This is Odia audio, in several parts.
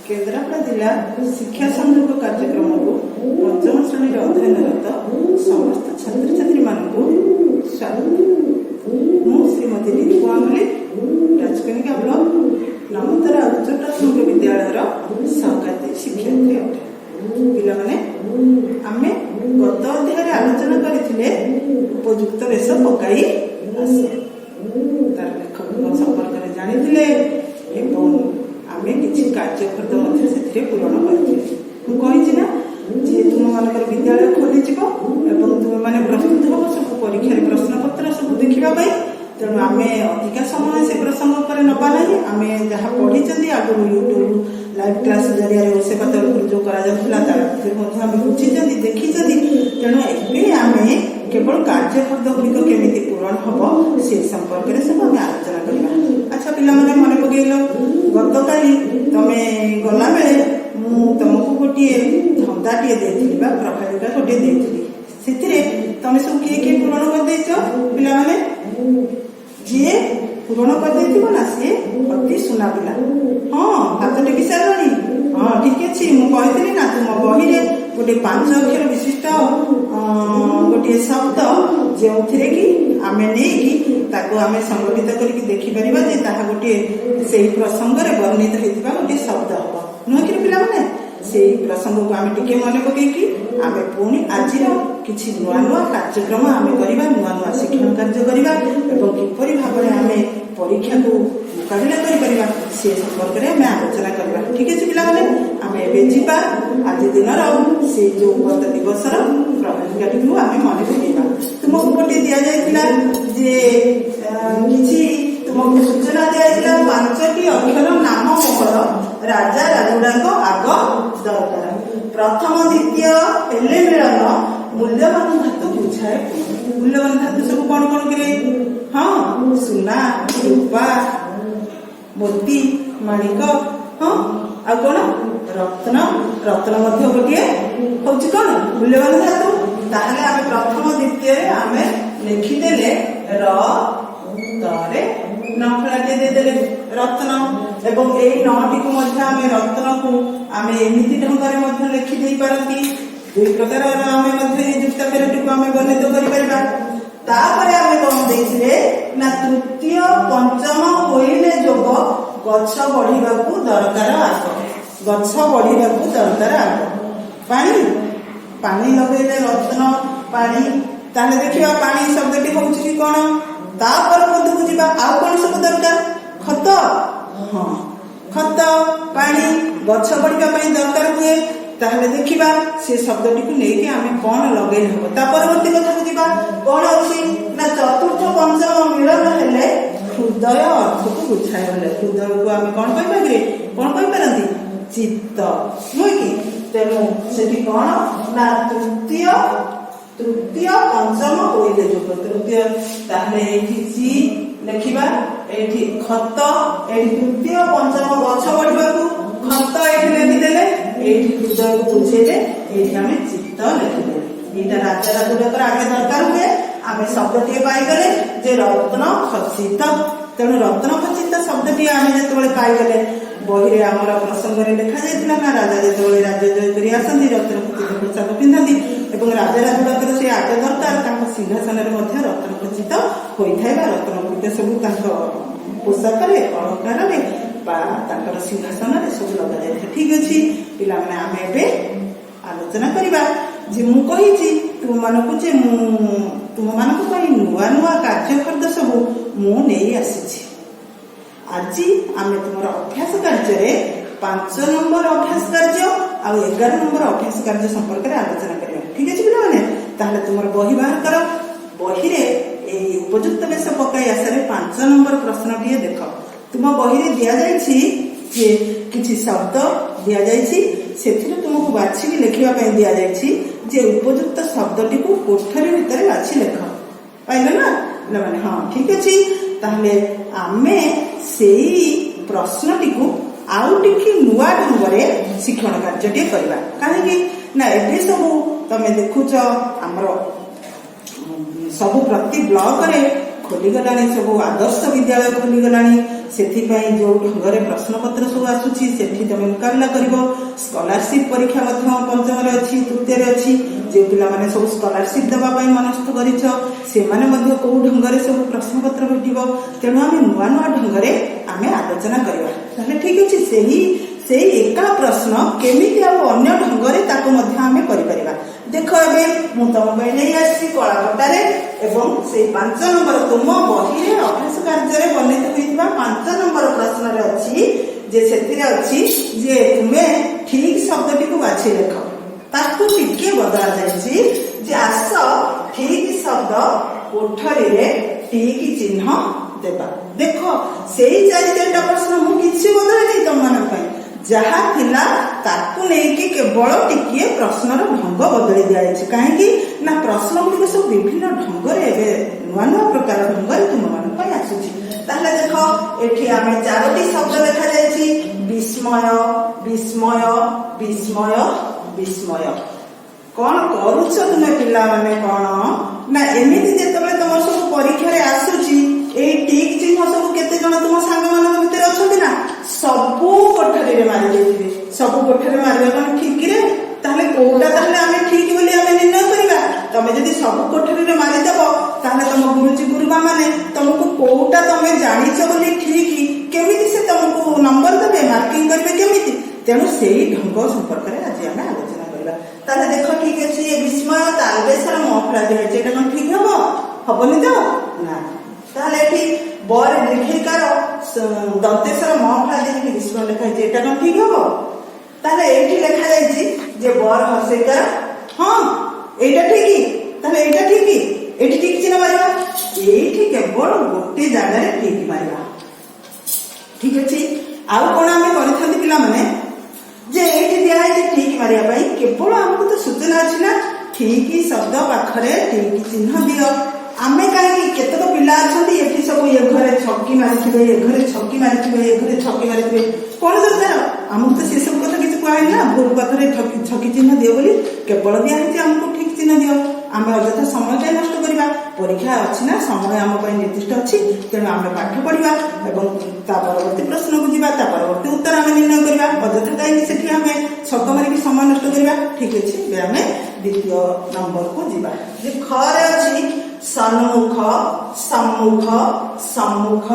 केन्द्रापड़ा जिला शिक्षा संयोग कार्यक्रम को पंचम श्रेणी अध्ययनरत समस्त छात्र छात्री मानक स्वागत। मु श्रीमती नीतू आंगली राजकनिका ब्लॉक नामतरा उच्च प्राथमिक विद्यालय सहकारी शिक्षार्थी अटे। पिलाने आमे गत अध्याय आलोचना करथिले उपयुक्त वेश पकाई आसे तार लेखक संपर्क में जानिथिले एवं आमे किछि कार्यक्रम मध्य से पूरण करथिले। मु कहिछि ना जे तुम मानकर विद्यालय खोली जिवो एवं तुम माने प्रस्तुत हो सब परीक्षा प्रश्न पत्र सब देखिबा पई। तेणु आमे अधिका समय से प्रसंग पर नबा नहीं। आमे जहाँ पढ़ी आगु यूट्यूब लाइव क्लास जरिया से कत जो करा बुझी देखी। तेणु ए आमे केवल कार्यपद गुड़िक केमी पूरण हम से संपर्क में सब आम आलोचना करवा। अच्छा पिला माने मन पकईल गत काली तमें गला बेले तुमको गोटे धंदाटे देती प्रभाविका गोटे देती से तुम सब किए किए पूरण कर पिला माने जी पूरण कर ना सी अति सुना पिला। हाँ हाथ टेकी सारे। हाँ ठीक अच्छे मुझे ना तुम बही रे गोटे 5 अक्षर विशिष्ट गोटे शब्द जो थे कि आम नहीं आम संगठित करके देखिपर गोटे से प्रसंग में वर्णित होता गोटे शब्द हम नुह कि पिला से प्रसंग को आम टे मन पकई आम पुणी आज किसी नुआ नुआ कार्यक्रम आम करवा नुआ नुआ शिक्षण कार्य करवा एवं किपरि भाव में आम परीक्षा को मुकाबला कर से संपर्क में आम आलोचना करवा। ठीक है पिला आम एवं जीवा आज दिन से जो गत दिवस प्रभाविका आम मन पकईवा। तुमको गोटे दि जाइए जे किसी तुमको सूचना दि जाइए 5टी अक्षर नाम मोहर राजा राजुड़ा आग दरकार प्रथम द्वितीय हेले मिलन मूल्यवान धातु बुझाए। मूल्यवान धातु सब कौन कौन करे? हाँ सुना रूपा मोती माणिक हाँ आ कौन रत्न। रत्न मध्य गोटे हूँ कौन मूल्यवान धातु। ताहले आम प्रथम द्वितीय आम लिखिदेले रे नफलाटे देदेले रत्न एवं ए 9टी को आम रत्न को आम एमती ढंग से लिखिदे पारती। 2 प्रकार आम युक्त पेरटी को आम वर्णित कर कौन देखिए ना तृतीय पंचम होइले जोग गछ बढ़िबा को दरकार आग। गछ बढ़िबा को दरकार आग पानी पानी लगेले रत्न पानी ताले देखिबा पानी शब्दटी होउछि कि कोन तापर पद को जीवा आउ कोन सब दरकार खत। हाँ खत पानी गछ बढ़िबा पई दरकार हुए। ताहले देखिबा से शब्दटी को लेके आमे कोन लगेल हो ता परवर्ती कथा को जीवा कोन अछि ना चतुर्थ पंचम मिलन हेले हृदय अर्थ को बुझाय हेले। हृदय को आमे कोन कहि पागे कोन कहि पारंती चित्त नुई कि। तेनु सेठी कोन ना तृतीय पंचम होइले जो तृतीय ताहले एठी सी लिखिबा एठी खत एठी तृतीय पंचम गछ बढ़िबा को खत एठी लिखि देले एठी हृदय को बुझेले एठी आमे चित्त लिखि देले। एटा राजा राजुड़ा आगे दरकार हुए। आम शब्दटी पाईगले जे रत्न खचित। तेणु रत्न खचित शब्दटी आम जो पाईगले बही आमर प्रसंग में लिखा जाता ना राजा जो राज्य जय कर आसती रत्न खचित पोशाक पिंधती और राजा राजुड़ा से आग दरकार सिंहासन में रत्न खचित होता है। रत्न गुटे सब पोशाक अलंकार सिंहासन सब लगा जाए। ठीक अच्छे पिला आम ए आलोचना करवा जे मु कही तुम मानक तुम मानक नुआ नुआ कार्यक्रम सब मुझे आसी। आज आम तुम अभ्यास कार्य 5 नंबर अभ्यास कार्य आ 11 नंबर अभ्यास कार्य संपर्क में आलोचना करवा। ठीक है पिला तुम बही बाहर कर। बही रे उपयुक्त वेश पकाई आसारे 5 नंबर प्रश्न टी देख। तुम बही रे दि जाए किसी शब्द दि जाए तुमको बाछिकी लिखापी दि जाए जे उपयुक्त शब्दटी को कोठरी भितर बाछी लेख पाइल ना मैंने। हाँ ठीक अच्छे ताहले आमे सेई प्रश्नटी को आउ टिके नुआ ढंग से शिक्षण कार्य करवा। कहीं ना एबे सब तमे देखुच आमर सब प्रति ब्लॉक रे खोलीगलानी सब आदर्श विद्यालय खोलीगलानी ସେଥିପାଇଁ ଯୋଉ ଢଙ୍ଗରେ ପ୍ରଶ୍ନପତ୍ର ସବୁ ଆସୁଛି ସେଠି ତମେ ମୁକାବିଲା କରିବ। ସ୍କଲାରସିପ୍ ପରୀକ୍ଷା ମଧ୍ୟ ପଞ୍ଚମରେ ଅଛି, ତୃତୀୟରେ ଅଛି। ଯେଉଁ ପିଲାମାନେ ସବୁ ସ୍କଲାରସିପ୍ ଦେବା ପାଇଁ ମନସ୍ଥ କରିଛ ସେମାନେ ମଧ୍ୟ କୋଉ ଢଙ୍ଗରେ ସବୁ ପ୍ରଶ୍ନପତ୍ର ଭେଟିବ। ତେଣୁ ଆମେ ନୂଆ ନୂଆ ଢଙ୍ଗରେ ଆମେ ଆଲୋଚନା କରିବା। ତାହେଲେ ଠିକ ଅଛି, ସେଇ ଏକା ପ୍ରଶ୍ନ କେମିତି ଆଉ ଅନ୍ୟ ଢଙ୍ଗରେ ତାକୁ ମଧ୍ୟ ଆମେ କରିପାରିବା। ଦେଖ ଏବେ ମୁଁ ତମ ପାଇଁ ନେଇ ଆସିଛି କଳାପଟାରେ ଏବଂ ସେଇ 5 ନମ୍ବର ତୁମ ବହିରେ ଅଭ୍ୟାସ କାର୍ଯ୍ୟରେ ବର୍ଣ୍ଣିତ ହୋଇଥିବା 5 ନମ୍ବର ପ୍ରଶ୍ନରେ ଅଛି ଯେ ସେଥିରେ ଅଛି ଯେ ତୁମେ ଠିକ ଶବ୍ଦଟିକୁ ବାଛି ଲେଖ। ତାକୁ ଟିକେ ବଦଳା ଯାଇଛି ଯେ ଆସ ଠିକ ଶବ୍ଦ କୋଠରୀରେ ଠିକ ଚିହ୍ନ ଦେବା। ଦେଖ ସେଇ 4-4ଟା ପ୍ରଶ୍ନ ମୁଁ କିଛି ବଦଳେଇନି ତମମାନଙ୍କ ପାଇଁ, ଯାହା ଥିଲା ତାକୁ ନେଇକି କେବଳ ଟିକିଏ ପ୍ରଶ୍ନର ଢଙ୍ଗ ବଦଳି ଦିଆଯାଇଛି। କାହିଁକି ନା ପ୍ରଶ୍ନ ଗୁଡ଼ିକ ସବୁ ବିଭିନ୍ନ ଢଙ୍ଗରେ ଏବେ ନୂଆ ନୂଆ ପ୍ରକାର ଢଙ୍ଗରେ ତୁମମାନଙ୍କ ପାଇଁ ଆସୁଛି। ତାହେଲେ ଦେଖ ଏଠି ଆମେ 4ଟି ଶବ୍ଦ ଲେଖାଯାଇଛି, ବିସ୍ମୟ, ବିସ୍ମୟ, ବିସ୍ମୟ, ବିସ୍ମୟ। କଣ କରୁଛ ତୁମେ ପିଲାମାନେ? କଣ ନା ଏମିତି ଯେତେବେଳେ ତମର ସବୁ ପରୀକ୍ଷାରେ ଆସୁଛି ଏଇ ଟିକ ଚିହ୍ନ ସବୁ କେତେ ଜଣ ତୁମ ସାଙ୍ଗମାନଙ୍କ ଭିତରେ ଅଛନ୍ତି ନା ସବୁ କୋଠରୀରେ ମାରି ଦେଇଥିବେ। ସବୁ କୋଠରୀରେ ମାରିବା କଣ ଠିକରେ? ତାହେଲେ କୋଉଟା ତାହେଲେ ଆମେ ଠିକ ବୋଲି ଆମେ ନିର୍ଣ୍ଣୟ କରିବା? ତମେ ଯଦି ସବୁ କୋଠରୀରେ ମାରିଦେବ ତାହେଲେ ତମ ଗୁରୁଜୀ ଗୁରୁମା ମାନେ ତମକୁ କୋଉଟା ତମେ ଜାଣିଛ ବୋଲି ଠିକ କେମିତି ସେ ତମକୁ ନମ୍ବର ଦେବେ, ମାର୍କିଂ କରିବେ କେମିତି? ତେଣୁ ସେଇ ଢଙ୍ଗ ସମ୍ପର୍କରେ ଆଜି ଆମେ ଆଲୋଚନା କରିବା। ତାହେଲେ ଦେଖ ଠିକ ଅଛି, ଏ ବିସ୍ମୟ ତାଲବେଶର ମଫଳା ଦିଆଯାଇଛି, ଏଇଟା କଣ ଠିକ ହବ? ହବନି ତ ନା। ତାହେଲେ ଏଠି ବରେ ଦୀର୍ଘିକାର ଦନ୍ତେଶର ମଫଳା ଦେଇକି ବିସ୍ମୟ ଲେଖା ହେଇଛି, ଏଇଟା କଣ ଠିକ ହବ? ତାହେଲେ ଏଇଠି ଲେଖା ଯାଇଛି ଯେ बर ହର୍ଷିକାର, ହଁ ଏଇଟା ଠିକ। ତାହେଲେ ଏଇଟା ଠିକ, ଏଇଠି ଠିକ ଚିହ୍ନ ମାରିବା। ଏଇଠି କେବଳ ଗୋଟେ ଜାଗାରେ ଠିକ ମାରିବା। ଠିକ ଅଛି, ଆଉ କଣ ଆମେ କରିଥାନ୍ତି ପିଲାମାନେ ଯେ ଏଇଠି ଦିଆହେଇଛି ଠିକ ମାରିବା ପାଇଁ କେବଳ ଆମକୁ ତ ସୂଚନା ଅଛି ନା ଠିକ ଶବ୍ଦ ପାଖରେ ଠିକ ଚିହ୍ନ ଦିଅ। ଆମେ କାହିଁକି କେତେକ ପିଲା ଅଛନ୍ତି ଏଠି ସବୁ ଏ ଘରେ ଛକି ମାରିଥିବେ, ଏ ଘରେ ଛକି ମାରିଥିବେ, ଏ ଘରେ ଛକି ମାରିଥିବେ, କଣ ଦରକାର? ଆମକୁ ତ ସେସବୁ କଥା କିଛି କୁହାହେଇନି ନା ଭୁଲ ପାଖରେ ଛକି ଚିହ୍ନ ଦିଅ ବୋଲି, କେବଳ ଦିଆହେଇଛି ଆମକୁ ଠିକ ଚିହ୍ନ ଦିଅ। ଆମେ ଅଯଥା ସମୟ କାହିଁ ନଷ୍ଟ କରିବା? ପରୀକ୍ଷା ଅଛି ନା, ସମୟ ଆମ ପାଇଁ ନିର୍ଦ୍ଦିଷ୍ଟ ଅଛି। ତେଣୁ ଆମେ ପାଠ ପଢିବା ଏବଂ ତା ପରବର୍ତ୍ତୀ ପ୍ରଶ୍ନକୁ ଯିବା, ତା ପରବର୍ତ୍ତୀ ଉତ୍ତର ଆମେ ନିର୍ଣ୍ଣୟ କରିବା। ଅଯଥା କାହିଁକି ସେଠି ଆମେ ଛକ ମାରିକି ସମୟ ନଷ୍ଟ କରିବା? ଠିକ ଅଛି, ଏବେ ଆମେ ଦ୍ୱିତୀୟ ନମ୍ବରକୁ ଯିବା। ଯେ ଖରେ ଅଛି ସମ୍ମୁଖ, ସମ୍ମୁଖ, ସମ୍ମୁଖ,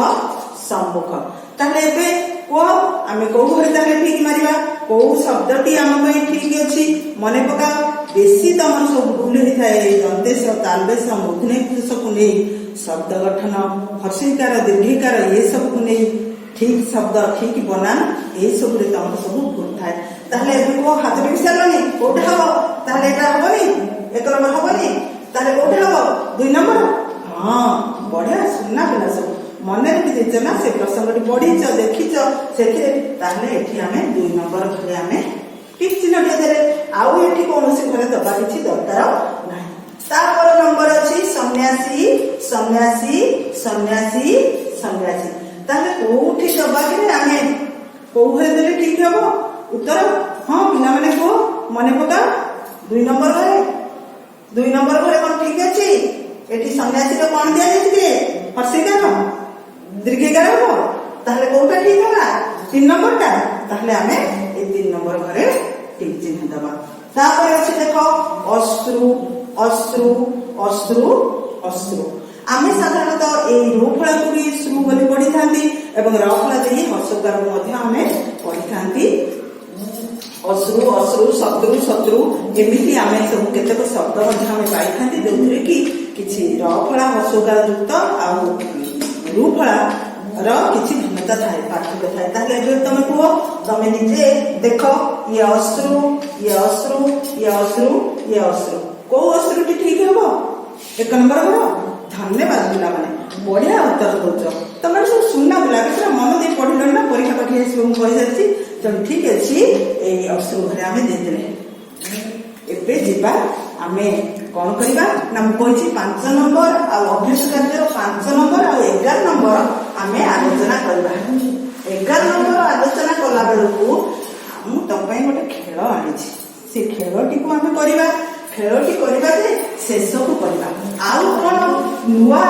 ସମ୍ମୁଖ। ତାହେଲେ ଏବେ କୁହ ଆମେ କୋଉ ଘରେ ତାହେଲେ ଠିକ ମାରିବା? କୋଉ ଶବ୍ଦଟି ଆମ ପାଇଁ ଠିକ ଅଛି? ମନେ ପକାଅ, ବେଶୀ ତମର ସବୁ ଭୁଲ ହେଇଥାଏ ଦନ୍ତେଶ, ତାଲବେଶ, ମୂର୍ଧନ୍ୟକୁ ନେଇ ଶବ୍ଦ ଗଠନ, ହର୍ଷିକାର, ଦୀର୍ଘିକାର ଏସବୁକୁ ନେଇ ଠିକ ଶବ୍ଦ, ଠିକ ବନାନ ଏସବୁରେ ତମର ସବୁ ଭୁଲ ଥାଏ। ତାହେଲେ ଏବେ କୁହ, ହାତ ଟେକି ସାରିଲନି, କୋଉଟା ହବ? ତାହେଲେ ଏଇଟା ହବନି, 1 ନମ୍ବର ହବନି। ତାହେଲେ କୋଉଟା ହବ? 2 ନମ୍ବର। ହଁ ବଢିଆ, ସୁନା ପିଲା ସବୁ ମନେ ରଖିଦେଇଛ ନା, ସେ ପ୍ରସଙ୍ଗଟି ପଢିଛ, ଦେଖିଛ ସେଥିରେ। ତାହେଲେ ଏଠି ଆମେ 2 ନମ୍ବର ଘରେ ଆମେ ଠିକ ଚିହ୍ନ ଦେଲେ, ଆଉ ଏଠି କୌଣସି ଘରେ ଦବା କିଛି ଦରକାର ନାହିଁ। ତାପର ନମ୍ବର ଅଛି ସନ୍ନ୍ୟାସୀ, ସନ୍ନ୍ୟାସୀ, ସନ୍ନ୍ୟାସୀ, ସନ୍ନ୍ୟାସୀ। ତାହେଲେ କୋଉଠି ଦବାରେ ଆମେ କୋଉ ଘରେ ଦେଲେ ଠିକ ହବ ଉତ୍ତର? ହଁ ପିଲାମାନେ କୁହ, ମନେ ପକାଅ। 2 ନମ୍ବର ଘରେ, 2 ନମ୍ବର ଘରେ କଣ ଠିକ ଅଛି? ଏଠି ସନ୍ନ୍ୟାସୀର କଣ ଦିଆଯାଇଛି? ହର୍ଷିକାର, ଦୀର୍ଘିକାର ହବ। ତାହେଲେ କୋଉଟା ଠିକ ହେଲା? 3 ନମ୍ବରଟା। ତାହେଲେ ଆମେ এই 3 নম্বর ঘরে ঠিক চিহ্ন দেবা। তারপরে আছে দেখো অশ্রু, অশ্রু, অশ্রু, অশ্রু। আমি সাধারণত এই রূফলাକୁ ବି ଶ୍ରୁ ବୋଲି ପଢିଥାନ୍ତି ଏବଂ ରଫଳା ଦେଇ ହର୍ଷକାରକୁ ମଧ୍ୟ ଆମେ ପଢିଥାନ୍ତି। ଅଶ୍ରୁ, ଅଶ୍ରୁ, ଶତ୍ରୁ, ଶତ୍ରୁ, ଏମିତି ଆମେ ସବୁ କେତେକ ଶବ୍ଦ ମଧ୍ୟ ଆମେ ପାଇଥାନ୍ତି ଯେଉଁଥିରେ କି କିଛି ରଫଳା ହର୍ଷକାର ଯୁକ୍ତ ଆଉ ରୂଫଳା ର କିଛି ଭିନ୍ନତା ଥାଏ, ପାର୍ଥକ୍ୟ ଥାଏ। ତାହେଲେ ଏବେ ତମେ କୁହ, ତମେ ନିଜେ ଦେଖ, ଇଏ ଅଶ୍ରୁ, ଇଏ ଅଶ୍ରୁ, ଇଏ ଅଶ୍ରୁ, ଇଏ ଅଶ୍ରୁ, କୋଉ ଅଶ୍ରୁଟି ଠିକ ହବ? 1 ନମ୍ବର ହବ। ଧନ୍ୟବାଦ ପିଲାମାନେ, ବଢିଆ ଉତ୍ତର ଦଉଛ। ତମେ ସବୁ ସୁନା ପିଲା, କେତେଟା ମନ ଦେଇ ପଢିଲ ନା, ପରୀକ୍ଷା ପାଖି ଆସିବ ମୁଁ କହିସାରିଛି। ତେଣୁ ଠିକ ଅଛି, ଏଇ ଅଶ୍ରୁ ଘରେ ଆମେ ଦେଇଦେଲେ। ଏବେ ଯିବା ଆମେ କଣ କରିବା ନା, ମୁଁ କହିଛି 5 ନମ୍ବର ଆଉ ଅଭ୍ୟାସ କାର୍ଯ୍ୟର 5 ନମ୍ବର ଆଉ 11 ନମ୍ବର ଆମେ ଆଲୋଚନା କରିବା। 11 ନମ୍ବର ଆଲୋଚନା କଲା ବେଳକୁ ମୁଁ ତମ ପାଇଁ ଗୋଟେ ଖେଳ ଆଣିଛି, ସେ ଖେଳଟିକୁ ଆମେ କରିବା। ଖେଳଟି କରିବା ଯେ ଶେଷକୁ କରିବା। ଆଉ କଣ ନୂଆ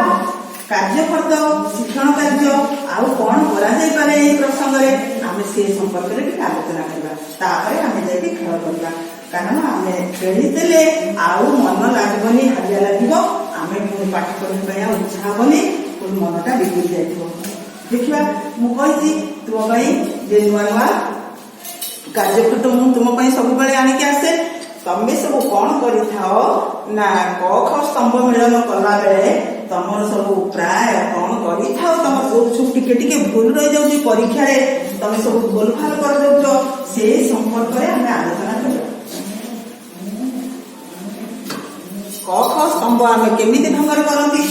କାର୍ଯ୍ୟ କରିଦ ଶିକ୍ଷଣ କାର୍ଯ୍ୟ ଆଉ କଣ କରାଯାଇପାରେ ଏଇ ପ୍ରସଙ୍ଗରେ ଆମେ ସେ ସମ୍ପର୍କରେ ଟିକେ ଆଲୋଚନା କରିବା। ତାପରେ ଆମେ ଯାଇକି ଖେଳ କରିବା, କାରଣ ଆମେ ଖେଳିଦେଲେ ଆଉ ମନ ଲାଗିବନି, ହାଲିଆ ଲାଗିବ, ଆମେ ପୁଣି ପାଠ ପଢିବା ପାଇଁ ଆଉ ଇଚ୍ଛା ହବନି, ପୁଣି ମନଟା ବିଗିଡ଼ି ଯାଇଥିବ। ଦେଖିବା, ମୁଁ କହିଛି ତୁମ ପାଇଁ ଯେ ନୂଆ ନୂଆ କାର୍ଯ୍ୟକୃତ ମୁଁ ତୁମ ପାଇଁ ସବୁବେଳେ ଆଣିକି ଆସେ। ତମେ ସବୁ କଣ କରିଥାଅ ନା କ ଖ ସ୍ତମ୍ଭ ମିଳନ କଲା ବେଳେ ତମର ସବୁ ପ୍ରାୟ କଣ କରିଥାଅ, ତମର ସବୁ ଟିକେ ଟିକେ ଭୁଲ ରହିଯାଉଛି ପରୀକ୍ଷାରେ, ତମେ ସବୁ ଭୁଲ ଭାଲ କରିଯାଉଛ, ସେ ସମ୍ପର୍କରେ ଆମେ ଆଲୋଚନା କରିବା। କ ଖ ସ୍ତମ୍ଭ ଆମେ କେମିତି ଢଙ୍ଗରେ କରନ୍ତି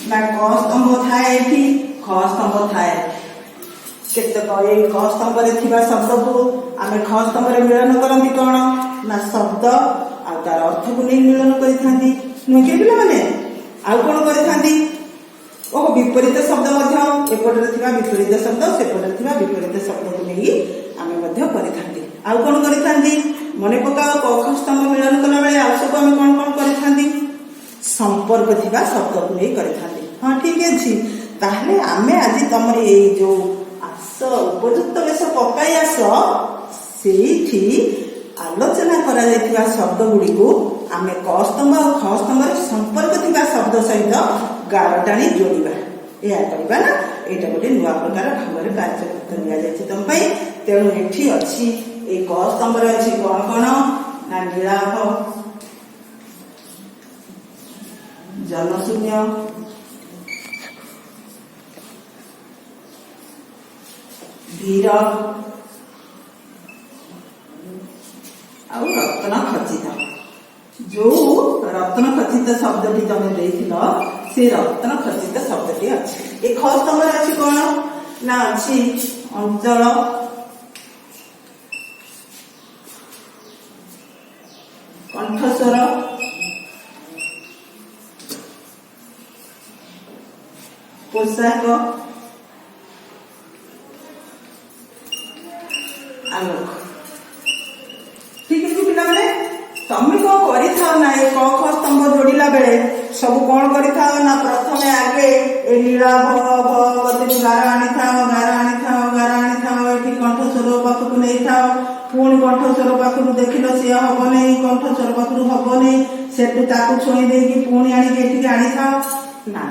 ନା କ ସ୍ତମ୍ଭ ଥାଏ ଏଠି, ଖ ସ୍ତମ୍ଭ ଥାଏ। କେତେକ ଏଇ କ ସ୍ତମ୍ଭରେ ଥିବା ଶବ୍ଦକୁ ଆମେ ଖ ସ୍ତମ୍ଭରେ ମିଳନ କରନ୍ତି କଣ ନା ଶବ୍ଦ ଆଉ ତାର ଅର୍ଥକୁ ନେଇ ମିଳନ କରିଥାନ୍ତି, ନୁହେଁ କି ପିଲାମାନେ? ଆଉ କଣ କରିଥାନ୍ତି? ବିପରୀତ ଶବ୍ଦ ମଧ୍ୟ, ଏପଟରେ ଥିବା ବିପରୀତ ଶବ୍ଦ ସେପଟରେ ଥିବା ବିପରୀତ ଶବ୍ଦକୁ ନେଇ ଆମେ ମଧ୍ୟ କରିଥାନ୍ତି। ଆଉ କଣ କରିଥାନ୍ତି? ମନେ ପକାଅ, କ ଖ ସ୍ତମ୍ଭ ମିଳନ କଲା ବେଳେ ଆଉ ସବୁ ଆମେ କଣ କଣ କରିଥାନ୍ତି? ସମ୍ପର୍କ ଥିବା ଶବ୍ଦକୁ ନେଇ କରିଥାନ୍ତି। ହଁ, ଠିକ ଅଛି। ତାହେଲେ ଆମେ ଆଜି ତମର ଏଇ ଯୋଉ ଉପଯୁକ୍ତ ବେଶ ପକାଇ ଆସ, ସେଇଠି ଆଲୋଚନା କରାଯାଇଥିବା ଶବ୍ଦ ଗୁଡିକୁ ଆମେ କ ସ୍ତମ୍ଭ ଆଉ ଖ ସ୍ତମ୍ଭରେ ସମ୍ପର୍କ ଥିବା ଶବ୍ଦ ସହିତ ଗାର ଟାଣି ଯୋଡ଼ିବା। ଏହା କରିବା ନା, ଏଇଟା ଗୋଟେ ନୂଆ ପ୍ରକାର ଢଙ୍ଗରେ କାର୍ଯ୍ୟକୃତ ନିଆଯାଇଛି ତମ ପାଇଁ। ତେଣୁ ଏଠି ଅଛି, ଏଇ କ ସ୍ତମ୍ଭରେ ଅଛି କଣ କଣ ନା ନୀଳାଭ, ଜନଶୂନ୍ୟ, ଧୀର ଆଉ ରତ୍ନ ଖଚିତ। ଯୋଉ ରତ୍ନ ଖଚିତ ଶବ୍ଦଟି ତମେ ଦେଇଥିଲ, ସେ ରତ୍ନ ଖଚିତ ଶବ୍ଦଟି ଅଛି। ଏ ଖ ସ୍ତମ୍ଭରେ ଅଛି କଣ ନା ଅଛି ଅଞ୍ଚଳ, କଣ୍ଠସ୍ୱର, ପୋଷାକ, ଆଲୋକ। ଠିକ ଅଛି ପିଲାମାନେ, ତମେ କଣ କରିଥାଅ ନା ଏ କ ଖ ସ୍ତମ୍ଭ ଯୋଡ଼ିଲା ବେଳେ ସବୁ କଣ କରିଥାଅ ନା ପ୍ରଥମେ ଆଗେ ଏ ନୀଳାଭ କତିରୁ ଗାର ଆଣିଥାଅ, ଗାର ଆଣିଥାଅ, ଗାର ଆଣିଥାଅ, ଏଠି କଣ୍ଠସ୍ୱର ପାଖକୁ ନେଇଥାଅ, ପୁଣି କଣ୍ଠସ୍ୱର ପାଖରୁ ଦେଖିଲ ସିଏ ହବନି, କଣ୍ଠସ୍ୱର ପାଖରୁ ହବନି, ସେଠୁ ତାକୁ ଛୁଇଁ ଦେଇକି ପୁଣି ଆଣିକି ଏଠିକି ଆଣିଥାଅ। ନା,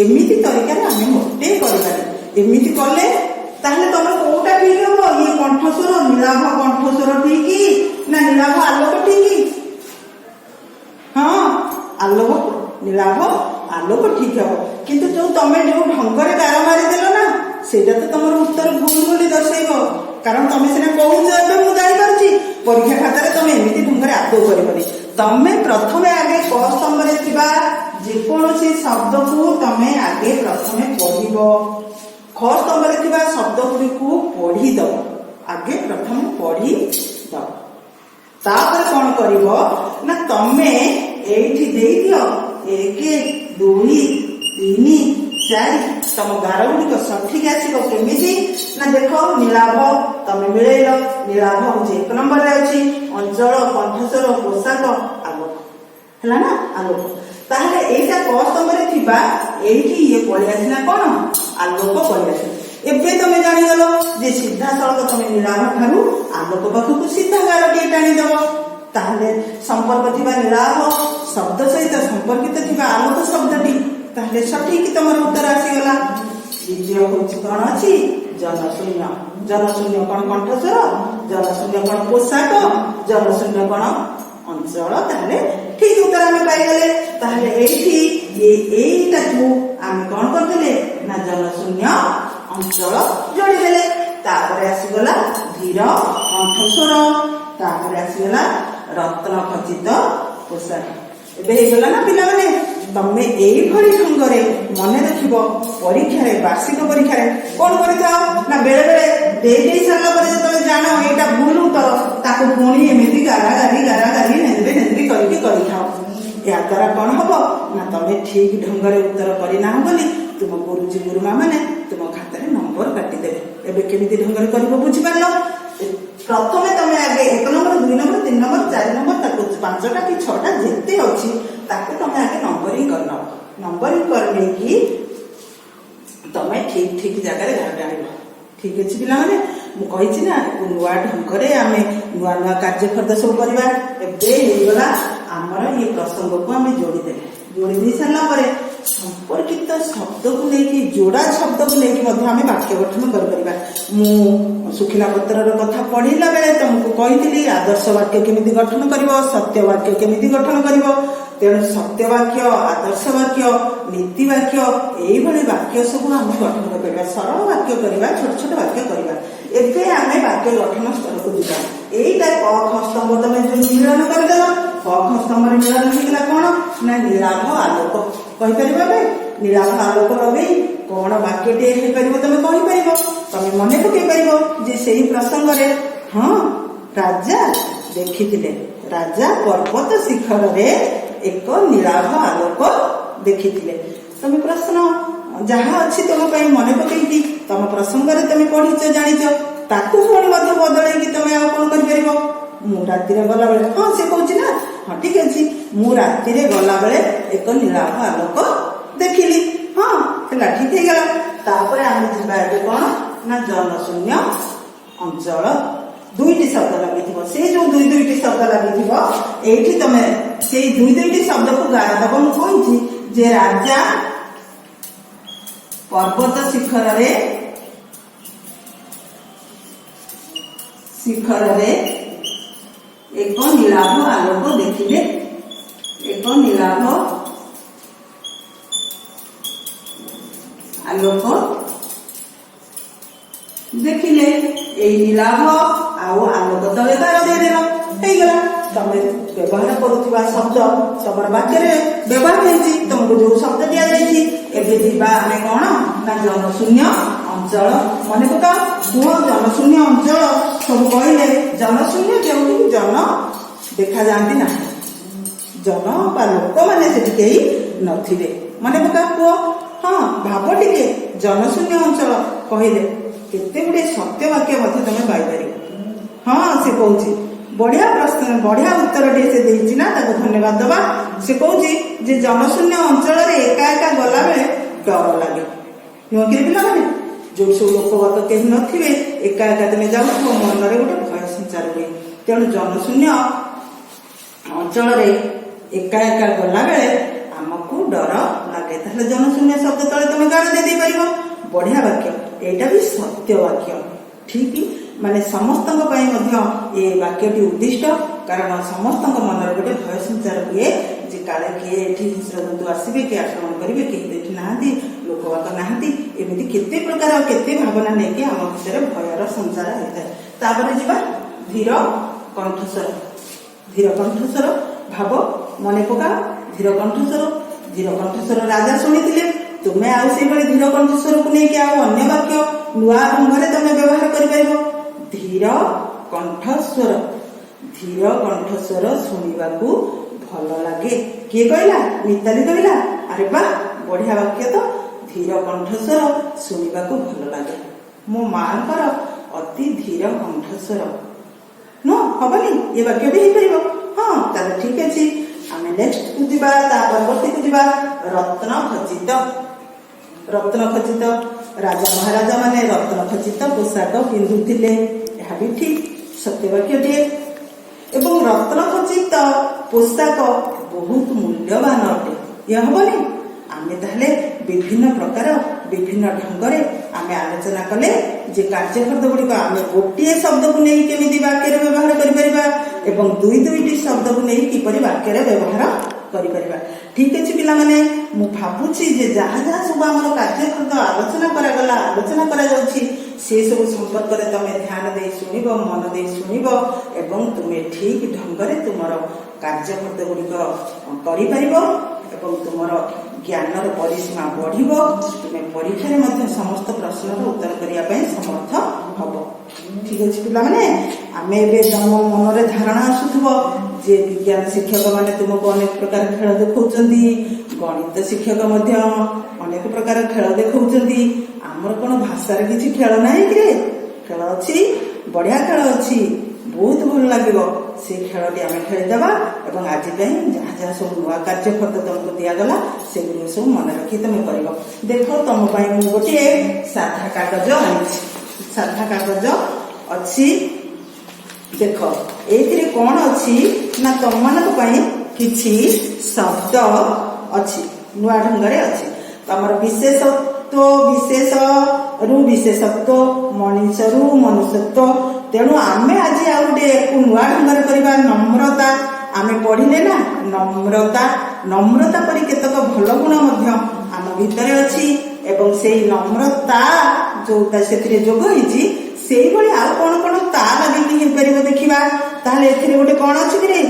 ଏମିତି ତରିକାରେ ଆମେ ମୋଟେ କରିପାରିବା। ଏମିତି କଲେ ତାହେଲେ ତମର କୋଉଟା ଠିକ ହବ? ଇଏ କଣ୍ଠସ୍ୱର ନୀଳାଭ କଣ୍ଠସ୍ୱର ଠିକ ନା ନୀଳାଭ ଆଲୋକ ଠିକ? ହଁ, ଆଲୋକ ନୀଳାଭ ଆଲୋକ ଠିକ ହବ। କିନ୍ତୁ ଯୋଉ ତମେ ଯୋଉ ଢଙ୍ଗରେ ଗାର ମାରିଦେଲ ନା, ସେଇଟା ତ ତମର ଉତ୍ତର ଭୁଲ ବୋଲି ଦର୍ଶେଇବ। କାରଣ ତମେ ସିନା କହୁଛ ଏବେ ମୁଁ ଜାଣିପାରୁଛି, ପରୀକ୍ଷା ଖାତାରେ ତମେ ଏମିତି ଢଙ୍ଗରେ ଆଦୌ କରିବନି। ତମେ ପ୍ରଥମେ ଆଗେ କ ସ୍ତମ୍ଭରେ ଥିବା ଯେକୌଣସି ଶବ୍ଦକୁ ତମେ ଆଗେ ପ୍ରଥମେ ପଢିବ। ଖ ସ୍ତମ୍ଭରେ ଥିବା ଶବ୍ଦ ଗୁଡ଼ିକୁ ପଢିଦବ, ଆଗେ ପ୍ରଥମେ ପଢିଦବ। ତାପରେ କଣ କରିବ ନା ତମେ ଏଇଠି ଦେଇଦିଅ 1 2 3 4, ତମ ଗାର ଗୁଡ଼ିକ ସଠିକ ଆସିବ। କେମିତି ନା ଦେଖ, ନୀଳାଭ ତମେ ମିଳେଇଲ, ନୀଳାଭ ହଉଛି 1 ନମ୍ବରରେ ଅଛି, ଅଞ୍ଚଳ, କଣ୍ଠସ୍ୱର, ପୋଷାକ, ଆଲୋକ ହେଲା ନା, ଆଲୋକ। ତାହେଲେ ଏଇଟା କ ସ୍ତମ୍ଭରେ ଥିବା ଏଇଠି ଇଏ ପଳେଇ ଆସିଲା କଣ? ଆଲୋକ ପଳେଇ ଆସିଲା। ଏବେ ତମେ ଜାଣିଗଲ ଯେ ସିଧାସଳଖ ତମେ ନୀଳାଭ ଠାରୁ ଆଲୋକ ପାଖକୁ ସିଧା ଗାରଟିଏ ଟାଣିଦବ। ତାହେଲେ ସମ୍ପର୍କ ଥିବା ନୀଳାଭ ଶବ୍ଦ ସହିତ ସମ୍ପର୍କିତ ଥିବା ଆଲୋକ ଶବ୍ଦଟି, ତାହେଲେ ସଠିକ ତମର ଉତ୍ତର ଆସିଗଲା। ଦ୍ୱିତୀୟ ହଉଛି କଣ ଅଛି? ଜନଶୂନ୍ୟ। ଜନଶୂନ୍ୟ କଣ? କଣ୍ଠସ୍ୱର। ଜନଶୂନ୍ୟ କଣ? ପୋଷାକ। ଜନଶୂନ୍ୟ କଣ? ଅଞ୍ଚଳ। ତାହେଲେ ଠିକ ଉତ୍ତର ଆମେ ପାଇଗଲେ। ତାହେଲେ ଏଇଠି ଏଇଟାକୁ ଆମେ କଣ କରିଦେଲେ ନା ଜନଶୂନ୍ୟ ଅଞ୍ଚଳ ଯୋଡ଼ିଦେଲେ। ତାପରେ ଆସିଗଲା ଧୀର କଣ୍ଠସ୍ୱର, ତାପରେ ଆସିଗଲା ରତ୍ନ ଖଚିତ ପୋଷାକ। ଏବେ ହେଇଗଲା ନା ପିଲାମାନେ? ତମେ ଏଇଭଳି ଢଙ୍ଗରେ ମନେ ରଖିବ। ପରୀକ୍ଷାରେ, ବାର୍ଷିକ ପରୀକ୍ଷାରେ କଣ କରିଥାଅ ନା ବେଳେ ବେଳେ ଦେଇ ସାରିଲା ପରେ ଯେତେବେଳେ ଜାଣ ଏଇଟା ଭୁଲ ଉତ୍ତର, ତାକୁ ପୁଣି ଏମିତି ଗାରାଗାରି ନେନ୍ଦରି କରିକି କରିଥାଅ। ଏହା ଦ୍ୱାରା କଣ ହବ ନା ତମେ ଠିକ ଢଙ୍ଗରେ ଉତ୍ତର କରିନାହ ବୋଲି ତୁମ ଗୁରୁଜୀ ଗୁରୁମା ମାନେ ତୁମ ଖାତାରେ ନମ୍ବର କାଟିଦେବେ। ଏବେ କେମିତି ଢଙ୍ଗରେ କରିବ ବୁଝିପାରିଲ? ପ୍ରଥମେ ତମେ ଆଗେ 1 ନମ୍ବର, 2 ନମ୍ବର, 3 ନମ୍ବର, 4 ନମ୍ବର, ତାକୁ 5ଟା କି 6ଟା ଯେତେ ଅଛି ତାକୁ ତମେ ଆଗେ ନମ୍ବରିଂ କରିନେବ। ନମ୍ବରିଂ କରିନେଇକି ଠିକ ଠିକ ଜାଗାରେ ଗାର ଟାଣିବ। ଠିକ ଅଛି ପିଲାମାନେ, ମୁଁ କହିଛି ନା ନୂଆ ଢଙ୍ଗରେ ଆମେ ନୂଆ ନୂଆ କାର୍ଯ୍ୟପଦ ସବୁ କରିବା। ଏବେ ହେଇଗଲା ଆମର ଏ ପ୍ରସଙ୍ଗକୁ ଆମେ ଯୋଡ଼ିଦେଲେ। ଯୋଡ଼ି ଦେଇ ସାରିଲା ପରେ ସମ୍ପର୍କିତ ଶବ୍ଦକୁ ନେଇକି ଯୋଡ଼ା ଶବ୍ଦକୁ ନେଇକି ମଧ୍ୟ ଆମେ ବାକ୍ୟ ଗଠନ କରିପାରିବା। ମୁଁ ଶୁଖିଲା ପତ୍ରର କଥା ପଢିଲା ବେଳେ ତମକୁ କହିଥିଲି ଆଦର୍ଶ ବାକ୍ୟ କେମିତି ଗଠନ କରିବ, ସତ୍ୟ ବାକ୍ୟ କେମିତି ଗଠନ କରିବ। ତେଣୁ ସତ୍ୟ ବାକ୍ୟ, ଆଦର୍ଶ ବାକ୍ୟ, ନୀତି ବାକ୍ୟ, ଏଇଭଳି ବାକ୍ୟ ସବୁ ଆମେ ଗଠନ କରିବା। ସରଳ ବାକ୍ୟ କରିବା, ଛୋଟ ଛୋଟ ବାକ୍ୟ କରିବା। ଏବେ ଆମେ ବାକ୍ୟ ଗଠନ ସ୍ତରକୁ ଯିବା। ଏଇଟା କ ଖ ସ୍ତମ୍ଭ ତମେ ଯୋଉ ମିଳନ କରିଦେଲ, କ ଖ ସ୍ତମ୍ଭରେ ମିଳନ ହେଇଗଲା କଣ ନା ନୀଳାଭ ଆଲୋକ। କହିପାରିବ ଏବେ ନୀଳାଭ ଆଲୋକ ଲଗେଇ କଣ ବାକ୍ୟଟିଏ ହେଇପାରିବ ତମେ କହିପାରିବ। ତମେ ମନେ ପକେଇ ପାରିବ ଯେ ସେଇ ପ୍ରସଙ୍ଗରେ ହଁ ରାଜା ଦେଖିଥିଲେ, ରାଜା ପର୍ବତ ଶିଖରରେ ଏକ ନୀଳାଭ ଆଲୋକ ଦେଖିଥିଲେ। ତମେ ପ୍ରଶ୍ନ ଯାହା ଅଛି ତମ ପାଇଁ ମନେ ପକେଇକି ତମ ପ୍ରସଙ୍ଗରେ ତମେ ପଢିଛ ଜାଣିଛ, ତାକୁ ପୁଣି ମଧ୍ୟ ବଦଳେଇକି ତମେ ଆଉ କଣ କରିପାରିବ। ମୁଁ ରାତିରେ ଗଲାବେଳେ, ହଁ ସେ କହୁଛି ନା, ହଁ ଠିକ ଅଛି, ମୁଁ ରାତିରେ ଗଲାବେଳେ ଏକ ନୀଳାଭ ଆଲୋକ ଦେଖିଲି। ହଁ ହେଲା, ଠିକ ହେଇଗଲା। ତାପରେ ଆମେ ଯିବା ଏବେ କଣ ନା ଜନଶୂନ୍ୟ ଅଞ୍ଚଳ। ଦୁଇଟି ଶବ୍ଦ ଲାଗିଥିବ, ସେଇ ଯୋଉ ଦୁଇଟି ଶବ୍ଦ ଲାଗିଥିବ ଏଇଠି ତମେ ସେଇ ଦୁଇଟି ଶବ୍ଦକୁ ଗାର ଦବ। ମୁଁ କହିଛି ଯେ ରାଜା ପର୍ବତ ଶିଖରରେ ଏକ ନୀଳାଭ ଆଲୋକ ଦେଖିଲେ। ଏକ ନୀଳାଭ ଆଲୋକ ଦେଖିଲେ। ଏଇ ନୀଳାଭ ଆଉ ଆଲୋକ ତଳେ ଗାର ଦେଇଦେଲ, ହେଇଗଲା। ତମେ ବ୍ୟବହାର କରୁଥିବା ଶବ୍ଦ ତମର ବାକ୍ୟରେ ବ୍ୟବହାର ହେଇଛି, ତମକୁ ଯୋଉ ଶବ୍ଦ ଦିଆଯାଇଛି। ଏବେ ଯିବା ଆମେ କଣ ନା ଜନଶୂନ୍ୟ ଅଞ୍ଚଳ। ମନେ ପକାଅ, କୁହ ଜନଶୂନ୍ୟ ଅଞ୍ଚଳ ସବୁ କହିଲେ ଜନଶୂନ୍ୟ ଯେଉଁଠି ଜନ ଦେଖାଯାଆନ୍ତି ନାହିଁ, ଜନ ବା ଲୋକମାନେ ସେଠି କେହି ନଥିବେ। ମନେ ପକାଅ କୁହ। ହଁ ଭାବ ଟିକେ, ଜନଶୂନ୍ୟ ଅଞ୍ଚଳ କହିଲେ କେତେ ଗୁଡିଏ ସତ୍ୟ ବାକ୍ୟ ମଧ୍ୟ ତମେ ପାଇପାରିବ। ହଁ ସେ କହୁଛି ବଢିଆ ପ୍ରଶ୍ନ, ବଢିଆ ଉତ୍ତରଟିଏ ସେ ଦେଇଛି ନା, ତାକୁ ଧନ୍ୟବାଦ ଦବା। ସେ କହୁଛି ଯେ ଜନଶୂନ୍ୟ ଅଞ୍ଚଳରେ ଏକା ଏକା ଗଲାବେଳେ ଡର ଲାଗେ। ନୁହଁ କି ପିଲାମାନେ, ଯୋଉ ସବୁ ଲୋକବାକ କେହି ନଥିବେ, ଏକା ଏକା ତମେ ଯାଉଥିବ, ମନରେ ଗୋଟେ ଭୟ ସଞ୍ଚାର ହୁଏ। ତେଣୁ ଜନଶୂନ୍ୟ ଅଞ୍ଚଳରେ ଏକା ଏକା ଗଲାବେଳେ ଆମକୁ ଡର ଲାଗେ। ତାହେଲେ ଜନଶୂନ୍ୟ ଶବ୍ଦ ତଳେ ତମେ ଗାର ଦେଇପାରିବ। ବଢିଆ ବାକ୍ୟ, ଏଇଟା ବି ସତ୍ୟ ବାକ୍ୟ। ଠିକ ମାନେ ସମସ୍ତଙ୍କ ପାଇଁ ମଧ୍ୟ ଏ ବାକ୍ୟଟି ଉଦ୍ଦିଷ୍ଟ, କାରଣ ସମସ୍ତଙ୍କ ମନରେ ଗୋଟେ ଭୟ ସଞ୍ଚାର ହୁଏ ଯେ କାଳେ କିଏ ଏଠି ହିଂସ୍ରଜନ୍ତୁ ଆସିବେ, କିଏ ଆକ୍ରମଣ କରିବେ, କେହି ତ ଏଠି ନାହାନ୍ତି, ଲୋକବାକ ନାହାନ୍ତି, ଏମିତି କେତେ ପ୍ରକାର କେତେ ଭାବନା ନେଇକି ଆମ ଭିତରେ ଭୟର ସଞ୍ଚାର ହେଇଥାଏ। ତାପରେ ଯିବା ଧୀର କଣ୍ଠସ୍ୱର। ଧୀର କଣ୍ଠସ୍ୱର ଭାବ, ମନେ ପକାଅ ଧୀର କଣ୍ଠସ୍ୱର। ଧୀର କଣ୍ଠସ୍ୱର ରାଜା ଶୁଣିଥିଲେ। ତୁମେ ଆଉ ସେଇଭଳି ଧୀର କଣ୍ଠସ୍ୱରକୁ ନେଇକି ଆଉ ଅନ୍ୟ ବାକ୍ୟ ନୂଆ ଢଙ୍ଗରେ ତମେ ବ୍ୟବହାର କରିପାରିବ। ଧୀର କଣ୍ଠସ୍ୱର, ଧୀର କଣ୍ଠସ୍ୱର ଶୁଣିବାକୁ ଭଲ ଲାଗେ। କିଏ କହିଲା? ମିତାଲି କହିଲା। ଆରେ ବା, ବଢିଆ ବାକ୍ୟ ତ। ଧୀର କଣ୍ଠସ୍ୱର ଶୁଣିବାକୁ ଭଲ ଲାଗେ। ମୋ ମାଙ୍କର ଅତି ଧୀର କଣ୍ଠସ୍ୱର। ନୁହଁ, ହବନି? ଏ ବାକ୍ୟ ବି ହେଇପାରିବ। ହଁ ତାହେଲେ ଠିକ ଅଛି, ଆମେ ନେକ୍ସଟକୁ ଯିବା, ତା ପରବର୍ତ୍ତୀକୁ ଯିବା। ରତ୍ନ ଖଚିତ। ରତ୍ନ ଖଚିତ, ରାଜା ମହାରାଜା ମାନେ ରତ୍ନ ଖଚିତ ପୋଷାକ ପିନ୍ଧୁଥିଲେ। ଏହା ବି ଠିକ ସତ୍ୟ ବାକ୍ୟଟିଏ। ଏବଂ ରତ୍ନ ଖଚିତ ପୋଷାକ ବହୁତ ମୂଲ୍ୟବାନ ଅଟେ। ଇଏ ହବନି? ଆମେ ତାହେଲେ ବିଭିନ୍ନ ପ୍ରକାର ବିଭିନ୍ନ ଢଙ୍ଗରେ ଆମେ ଆଲୋଚନା କଲେ ଯେ କାର୍ଯ୍ୟପଦ ଗୁଡିକ ଆମେ ଗୋଟିଏ ଶବ୍ଦକୁ ନେଇ କେମିତି ବାକ୍ୟରେ ବ୍ୟବହାର କରିପାରିବା ଏବଂ ଦୁଇଟି ଶବ୍ଦକୁ ନେଇ କିପରି ବାକ୍ୟରେ ବ୍ୟବହାର କରିପାରିବା। ଠିକ ଅଛି ପିଲାମାନେ, ମୁଁ ଭାବୁଛି ଯେ ଯାହା ଯାହା ସବୁ ଆମର କାର୍ଯ୍ୟପଦ ଆଲୋଚନା କରାଗଲା, ଆଲୋଚନା କରାଯାଉଛି, ସେ ସବୁ ସମ୍ପର୍କରେ ତମେ ଧ୍ୟାନ ଦେଇ ଶୁଣିବ, ମନ ଦେଇ ଶୁଣିବ ଏବଂ ତୁମେ ଠିକ ଢଙ୍ଗରେ ତୁମର କାର୍ଯ୍ୟପଦ ଗୁଡିକ କରିପାରିବ ଏବଂ ତୁମର ଜ୍ଞାନର ପରିସୀମା ବଢିବ। ତୁମେ ପରୀକ୍ଷାରେ ମଧ୍ୟ ସମସ୍ତ ପ୍ରଶ୍ନର ଉତ୍ତର କରିବା ପାଇଁ ସମର୍ଥ ହବ। ଠିକ ଅଛି ପିଲାମାନେ, ଆମେ ଏବେ ତମ ମନରେ ଧାରଣା ଆସୁଥିବ ଯେ ବିଜ୍ଞାନ ଶିକ୍ଷକ ମାନେ ତୁମକୁ ଅନେକ ପ୍ରକାର ଖେଳ ଦେଖାଉଛନ୍ତି, ଗଣିତ ଶିକ୍ଷକ ମଧ୍ୟ ଅନେକ ପ୍ରକାର ଖେଳ ଦେଖାଉଛନ୍ତି। ଆମର କଣ ଭାଷାରେ କିଛି ଖେଳ ନାହିଁ କି? ଖେଳ ଅଛି, ବଢିଆ ଖେଳ ଅଛି, ବହୁତ ଭଲ ଲାଗିବ। से खेलटी आम खेलीदे और आज जहाँ जहाँ सब नुआ कार्य फट तुमको दिगला से सब मन रखी तुम कर देख तुम गोटे साधा कागज आनी साधा कागज अच्छी देख ये कौन अच्छी ना तुम मान किछि शब्द अच्छी नुआ ढंग अच्छी तमर विशेषत्व विशेष रु विशेषत्व मनीष रु मनुष्यत्व तेणु आमे आज आ गोटे नुआ ढंग करवा नम्रता आमे पढ़िले ना नम्रता नम्रता परी केतक भल गुण आम भितर अच्छी एवं से नम्रता जोटा से जोग होती से कौन कौन ता लगे हो देखा ताहले एथिरे गोटे कौन अच्छी कि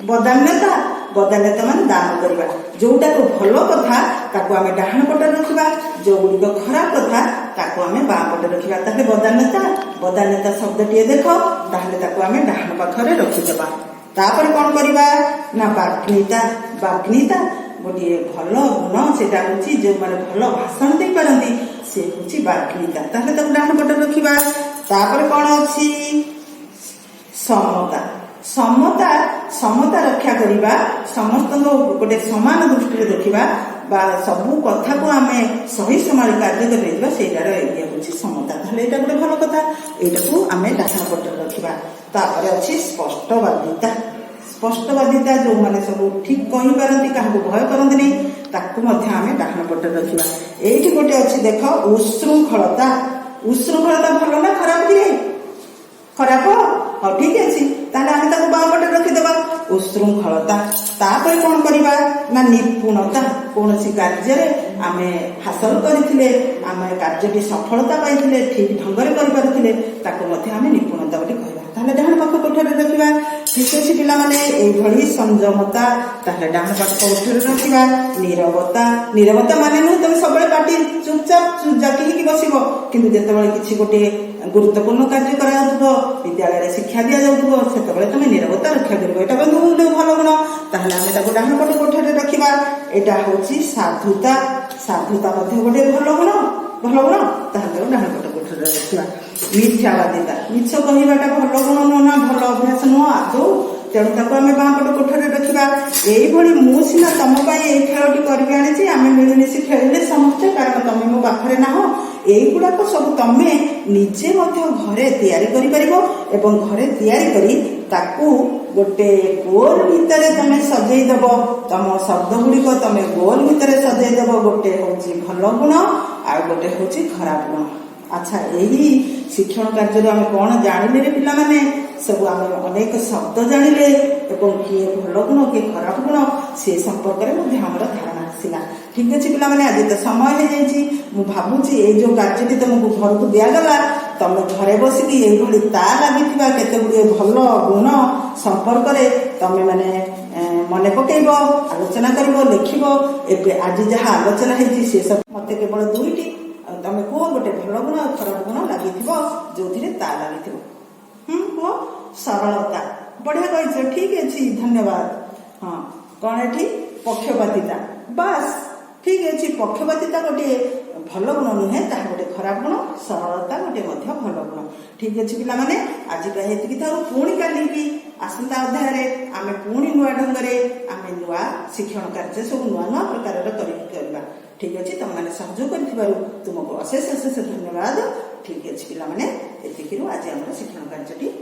बदान्यता बदान्यता मान दान करवा जोटा को भल कथा ताको आमे डाहाण पटे रखिबा जो गुडिक खराब कथा ताको आमे बां पटे रखिबा ताहले बदान्यता बदान्यता शब्दटीए देख ताहले ताको आमे डाहाण पाखरे रखिदेबा तापर कौन करवा ना बाग्नीता बाग्नीता गोटे भल गुण सेटा होची जो माने भल भाषण दे पारंती से होची बाग्नीता ताहले ताको डाहाण पटे रखिबा तापर कौन अछि समता समता समता रक्षा करवा समस्त गोटे सामान दृष्टि देखा सबू कथा को आम सही समय कार्य कर सेटार ये हूँ समता ताहले एटा गोटे भल कथा यहाँ को आम डाहाण पटे रखा तापर अच्छी स्पष्टवादिता स्पष्टवादिता जो मैंने सब ठीक कही पारती क्या भय करती नहीं ताकू आम डाहाण पटे रखा ये गोटे अच्छी देख उशृंखलता उशृंखलता भल ना खराब कि खराब हाँ ठीक अच्छे आम बाँ पटे रखिदेवा उशृंखलता तापर कौन करवा ना निपुणता कौन सी कार्य आम हासिल करते आम कार्य सफलता पाई ठीक ढंग से करें निपुणता बोली कहवा डाहाण पाख कोठरी रखा ठीक अच्छे पे संयमता डाहाण पाख कोठरी रखा नीरवता नीरवता माने नुह तुम सब पार्टी चुपचाप जाकी बस कि जिते गोटे गुरुत्वपूर्ण कार्य करा विद्यालय शिक्षा दि जाऊे से तुम नीरवता रक्षा कर बंधु भल गुण ताहले आम डाहाण पट कोठरी रखा यहाँ हूँ साधुता साधुता गोटे भल गुण ताहले डाहाण पट कोठरी रखा मिथ्यावादिता मिछ कहवाटा भल गुण नुह ना भल अभ्यास नुह आदौ तेणु आम बाँ पट कोठरी रखा यही मु सीना तुम ये खेलटी करके आनी आम मिलमिशि खेलिले समस्ते कारण तुम मो पाखे ना यहीगुड़ाक सब तमें निजे घरे तैयारी एवं घरे तैयारी करी ताकू गोटे गोल भितर तुम सजेदेव तुम शब्द गुड़िक तुम गोल भितर सजेदेव गोटे हूँ भल गुण आ गोटे हूँ खराब गुण अच्छा यही शिक्षण कार्य आम कौन जानिले पिला माने सब आम अनेक शब्द जानिले एवं किए भल गुण किए खराब गुण से संपर्क में आम धारणा आसला ठीक अच्छे पिला माने आज तो समय हो जाइए भावुची ये जो कार्य तुमको घर को दिगला तुम घरे बसिकी ये ता लगी केते गुड़े भल गुण संपर्क तुम मैंने मन पकईब आलोचना कर लिखब एवं आज जहाँ आलोचना होती से सब मत केवल दुईटी तुम कह गोटे भल गुण और खराब गुण लगी जो ता लगी कह सरलता बढ़िया कही ठीक अच्छे धन्यवाद हाँ कौन ये पक्षपातिता बस ठीक अच्छे पक्षपातिता गोटे भल गुण नुहे ता गोटे खराब गुण सरलता गोटे भल गुण ठीक अच्छे पिला माने आज ये पुणी काली भी आसंता अध्याय आम पुणी नुआ ढंग आम नुआ शिक्षण कार्य सब नुआ नुआ प्रकार करवा ठीक अच्छे तुम मैंने सहयोग कर तुमको अशेष अशेष धन्यवाद ठीक अच्छे पिला माने आज आम शिक्षण कार्य